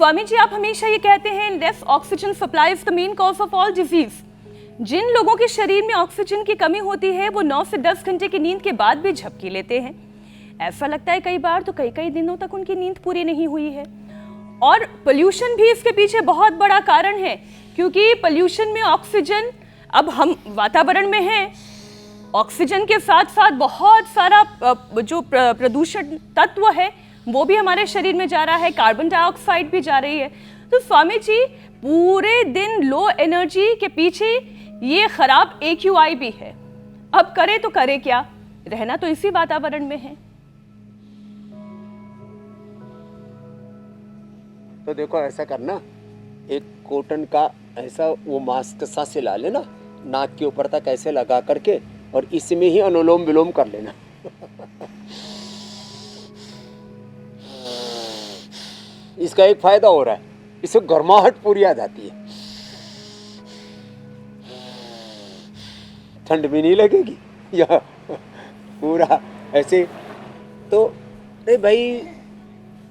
स्वामी जी, आप हमेशा ये कहते हैं less oxygen supply is the main cause of all disease. जिन लोगों के शरीर में ऑक्सीजन की कमी होती है वो 9 से 10 घंटे की नींद के बाद भी झपकी लेते हैं। ऐसा लगता है कई बार तो कई कई दिनों तक उनकी नींद पूरी नहीं हुई है। और पोल्यूशन भी इसके पीछे बहुत बड़ा कारण है, क्योंकि पोल्यूशन में ऑक्सीजन, अब हम वातावरण में हैं, ऑक्सीजन के साथ साथ बहुत सारा जो प्रदूषण तत्व है वो भी हमारे शरीर में जा रहा है, कार्बन डाइऑक्साइड भी जा रही है। तो स्वामी जी, पूरे दिन लो एनर्जी के पीछे ये खराब AQI भी है। अब करे तो करे क्या, रहना तो इसी वातावरण में है। तो देखो, ऐसा करना, एक कॉटन का ऐसा वो मास्क सा सिला लेना, नाक के ऊपर तक ऐसे लगा करके, और इसमें ही अनुलोम विलोम कर लेना। इसका एक फायदा हो रहा है, इससे गर्माहट पूरी आ जाती है, ठंड भी नहीं लगेगी या पूरा ऐसे। तो अरे भाई,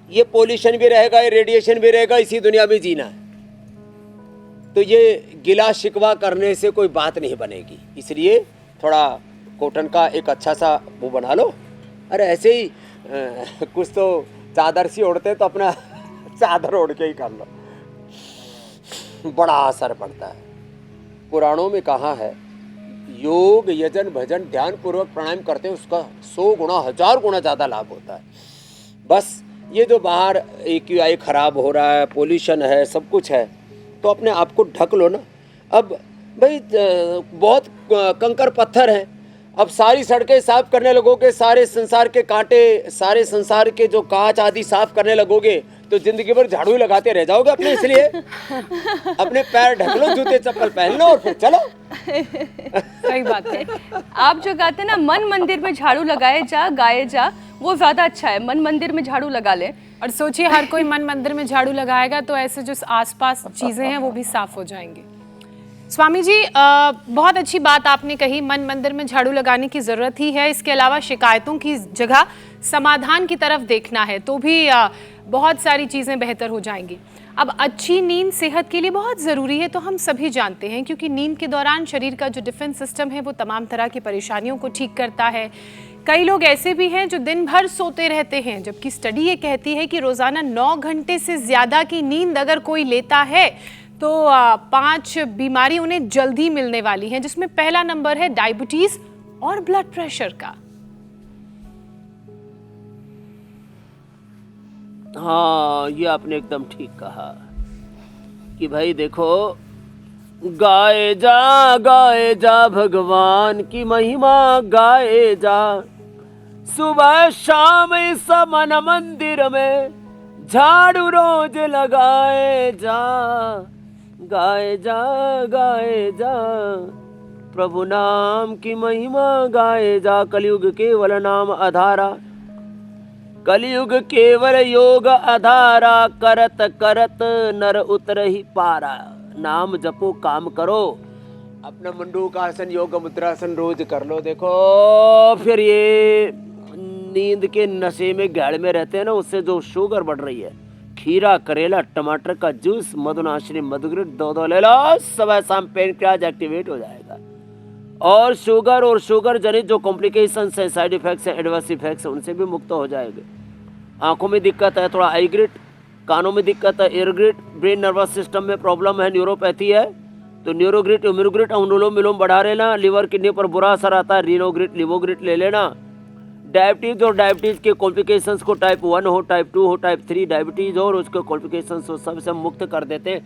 ये पोल्यूशन भी रहेगा, ये रेडिएशन भी रहेगा, इसी दुनिया में जीना है, तो ये गिला शिकवा करने से कोई बात नहीं बनेगी। इसलिए थोड़ा कॉटन का एक अच्छा सा वो बना लो। अरे ऐसे ही कुछ तो चादर सी ओढ़ते तो अपना चादर ओढ़ के ही कर लो, बड़ा असर पड़ता है। पुराणों में कहा है, योग यजन भजन ध्यान पूर्वक प्राणायाम करते हैं उसका 100 गुना 1000 गुना ज़्यादा लाभ होता है। बस ये जो बाहर AQI खराब हो रहा है, पोल्यूशन है, सब कुछ है, तो अपने आप को ढक लो ना। अब भाई बहुत कंकर पत्थर हैं, अब सारी सड़कें साफ करने लगोगे, सारे संसार के कांटे, सारे संसार के जो कांच आदि साफ करने लगोगे तो जिंदगी भर झाड़ू ही लगाते रह जाओगे अपने। इसलिए अपने पैर ढक लो, जूते चप्पल पहन लो और फिर चलो। सही बात है। आप जो कहते हैं ना, मन मंदिर में झाड़ू लगाए जा गाए जा, वो ज्यादा अच्छा है। मन मंदिर में झाड़ू लगा ले, और सोचिए हर कोई मन मंदिर में झाड़ू लगाएगा तो ऐसे जो आसपास चीजें हैं वो भी साफ हो जाएंगी। स्वामी जी, बहुत अच्छी बात आपने कही, मन मंदिर में झाड़ू लगाने की ज़रूरत ही है। इसके अलावा शिकायतों की जगह समाधान की तरफ देखना है तो भी बहुत सारी चीज़ें बेहतर हो जाएंगी। अब अच्छी नींद सेहत के लिए बहुत ज़रूरी है तो हम सभी जानते हैं, क्योंकि नींद के दौरान शरीर का जो डिफेंस सिस्टम है वो तमाम तरह की परेशानियों को ठीक करता है। कई लोग ऐसे भी हैं जो दिन भर सोते रहते हैं, जबकि स्टडी ये कहती है कि रोज़ाना 9 घंटे से ज़्यादा की नींद अगर कोई लेता है तो 5 बीमारी उन्हें जल्दी मिलने वाली हैं, जिसमें पहला नंबर है डायबिटीज और ब्लड प्रेशर का। हाँ, ये आपने एकदम ठीक कहा कि भाई देखो, गाए जा भगवान की महिमा, गाए जा सुबह शाम इस मन मंदिर में, झाड़ू रोज लगाए जा, गाए जा प्रभु नाम की महिमा, गाए जा। कलयुग केवल नाम आधारा, कलयुग केवल योग आधारा, करत करत नर उतरहि पारा। नाम जपो, काम करो, अपना मंडूकासन योग मुद्रासन रोज कर लो। देखो फिर ये नींद के नशे में गैड़ में रहते हैं ना, उससे जो शुगर बढ़ रही है, खीरा करेला टमाटर का जूस मधुनाशिनी मधुग्रिट 2 ले लो, सुबह शाम पेनक्रियाज एक्टिवेट हो जाएगा। और शुगर जनित जो कॉम्प्लिकेशंस है, साइड इफेक्ट्स है, एडवर्स इफेक्ट्स है, उनसे भी मुक्त हो जाएंगे। आंखों में दिक्कत है थोड़ा आई ग्रिट, कानों में दिक्कत है Ear Grit, brain nervous system में प्रॉब्लम है, न्यूरोपैथी है तो न्यूरोग्रिट इम्यूनोग्रिट अनुलोम विलोम बढ़ा लेना। लिवर किडनी पर बुरा असर आता है, रीनोग्रिट लिवोग्रिट ले लेना। डायबिटीज और डायबिटीज के कॉम्प्लिकेशंस को टाइप 1 हो, टाइप 2 हो, टाइप 3 डायबिटीज हो, और उसके कॉम्प्लिकेशंस को सबसे मुक्त कर देते हैं,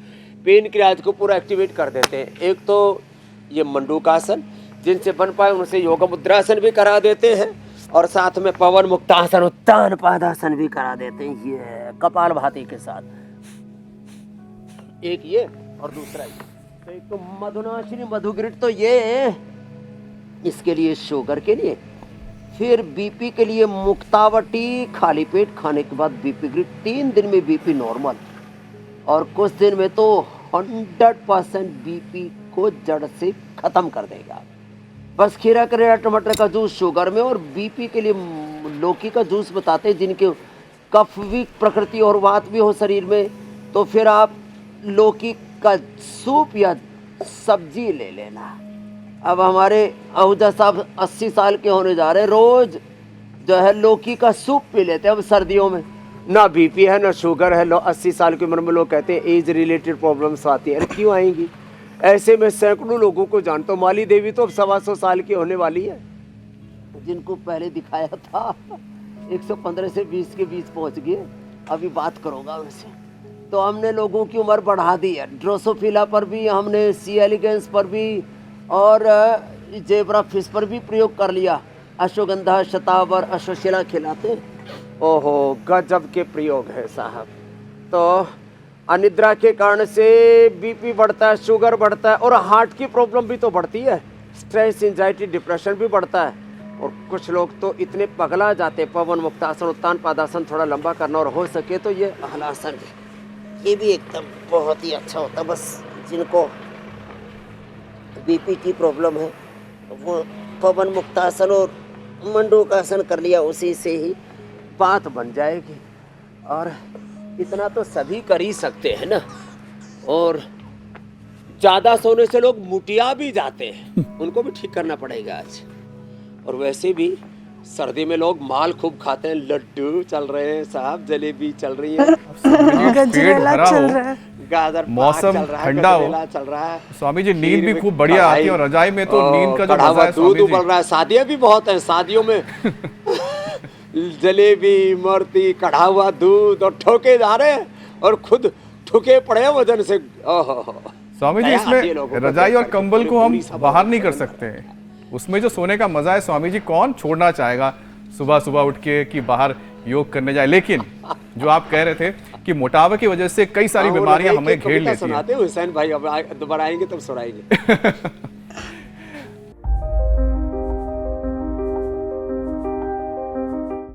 पेन क्रियाज को पूरा एक्टिवेट कर देते हैं। एक तो ये मंडूकासन, जिनसे बन पाए उनसे योग मुद्रासन भी करा देते हैं, और साथ में पवन मुक्तासन उत्तान पादासन भी करा देते हैं, ये कपाल भाती के साथ। एक ये और दूसरा ये, तो एक तो मधुनाशिनी मधुग्रिट, तो ये इसके लिए शुगर के लिए। फिर बीपी के लिए मुक्तावटी, खाली पेट खाने के बाद बीपी ग्रिट, 3 दिन में बीपी नॉर्मल, और कुछ दिन में तो 100% बीपी को जड़ से खत्म कर देगा। बस खीरा करेला टमाटर का जूस शुगर में, और बीपी के लिए लौकी का जूस बताते हैं, जिनके कफ भी प्रकृति और वात भी हो शरीर में, तो फिर आप लौकी का सूप या सब्जी ले लेना। अब हमारे आहूजा साहब 80 साल के होने जा रहे हैं, रोज जो है लौकी का सूप पी लेते हैं। अब सर्दियों में ना बीपी है ना शुगर है, 80 साल की उम्र में लोग कहते हैं एज रिलेटेड प्रॉब्लम्स आती है। अरे क्यों आएंगी? ऐसे में सैकड़ों लोगों को जानता हूँ। माली देवी तो अब 125 साल की होने वाली है, जिनको पहले दिखाया था 115 से 20 के बीच पहुंच गए। अभी बात करूँगा उनसे। तो हमने लोगों की उम्र बढ़ा दी है। ड्रोसोफिला पर भी हमने, सी एलिगेंस पर भी और जेब्रा फिश पर भी प्रयोग कर लिया। अश्वगंधा, शतावर, अश्वशिला खिलाते। ओहो गजब के प्रयोग है साहब। तो अनिद्रा के कारण से बीपी बढ़ता है, शुगर बढ़ता है और हार्ट की प्रॉब्लम भी तो बढ़ती है। स्ट्रेस, एंजाइटी, डिप्रेशन भी बढ़ता है। और कुछ लोग तो इतने पगला जाते। पवन मुक्तासन, उत्तान पादासन थोड़ा लंबा करना, और हो सके तो ये हलासन ये भी एकदम बहुत ही अच्छा होता। बस जिनको बीपी की प्रॉब्लम है वो पवन मुक्तासन और मंडूकासन कर लिया, उसी से ही बात बन जाएगी। और इतना तो सभी कर ही सकते हैं ना। और ज़्यादा सोने से लोग मुटिया भी जाते हैं, उनको भी ठीक करना पड़ेगा आज। और वैसे भी सर्दी में लोग माल खूब खाते हैं। लड्डू चल रहे हैं साहब, जलेबी चल रही है, गजरेला चल रहा है, गाजर मौसम चल रहा है, ठंडा हो, गजरेला चल रहा है। स्वामी जी नींद भी खूब बढ़िया आती है। और रजाई में तो नींद का जो मजा है स्वामी दूध जी। उबल रहा है। शादियां भी बहुत हैं, शादियों में जलेबी, मूर्ति, कढ़ा हुआ दूध और ठोके जा रहे हैं और खुद ठुके पड़े हैं वजन से। स्वामी जी इसमें रजाई और कंबल को हम बाहर नहीं कर सकते हैं। उसमें जो सोने का मजा है स्वामी जी, कौन छोड़ना चाहेगा सुबह सुबह उठ के कि बाहर योग करने जाए। लेकिन जो आप कह रहे थे कि मोटापे की वजह से कई सारी बीमारियां हमें घेर लेती हैं। सुनाते हुसैन भाई, अब दोबारा आएंगे तब सुनाएंगे।